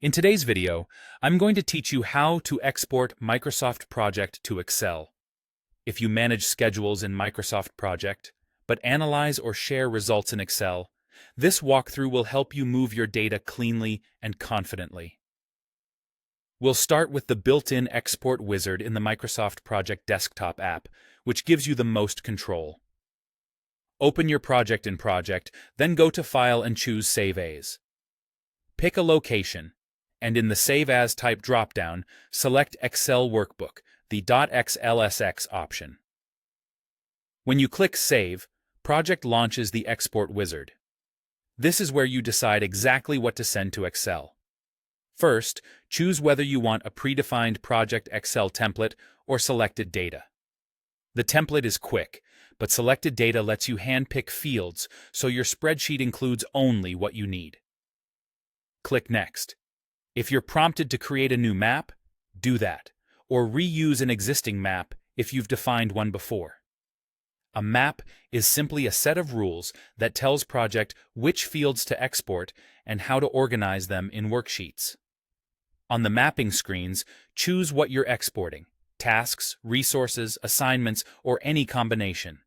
In today's video, I'm going to teach you how to export Microsoft Project to Excel. If you manage schedules in Microsoft Project, but analyze or share results in Excel, this walkthrough will help you move your data cleanly and confidently. We'll start with the built-in export wizard in the Microsoft Project desktop app, which gives you the most control. Open your project in Project, then go to File and choose Save As. Pick a location, and in the Save As type dropdown, select Excel Workbook, the .xlsx option. When you click Save, Project launches the export wizard. This is where you decide exactly what to send to Excel. First, choose whether you want a predefined Project Excel template or selected data. The template is quick, but selected data lets you handpick fields, so your spreadsheet includes only what you need. Click Next. If you're prompted to create a new map, do that, or reuse an existing map if you've defined one before. A map is simply a set of rules that tells Project which fields to export and how to organize them in worksheets. On the mapping screens, choose what you're exporting: tasks, resources, assignments, or any combination.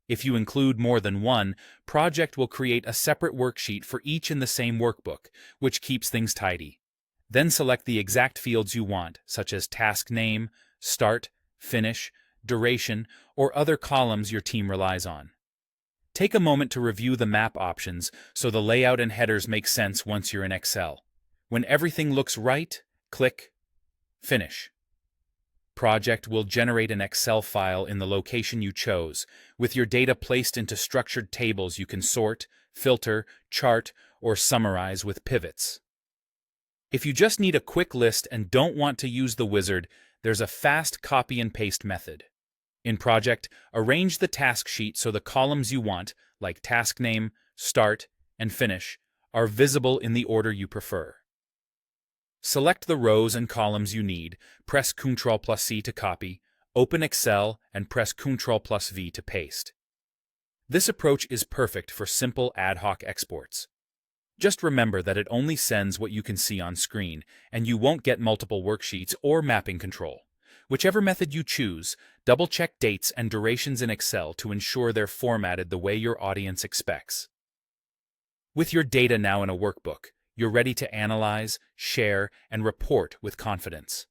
If you include more than one, Project will create a separate worksheet for each in the same workbook, which keeps things tidy. Then select the exact fields you want, such as task name, start, finish, duration, or other columns your team relies on. Take a moment to review the map options so the layout and headers make sense once you're in Excel. When everything looks right, click Finish. Project will generate an Excel file in the location you chose, with your data placed into structured tables you can sort, filter, chart, or summarize with pivots. If you just need a quick list and don't want to use the wizard, there's a fast copy and paste method. In Project, arrange the task sheet so the columns you want, like task name, start, and finish, are visible in the order you prefer. Select the rows and columns you need, press Ctrl+C to copy, open Excel, and press Ctrl+V to paste. This approach is perfect for simple ad hoc exports. Just remember that it only sends what you can see on screen, and you won't get multiple worksheets or mapping control. Whichever method you choose, double-check dates and durations in Excel to ensure they're formatted the way your audience expects. With your data now in a workbook, you're ready to analyze, share, and report with confidence.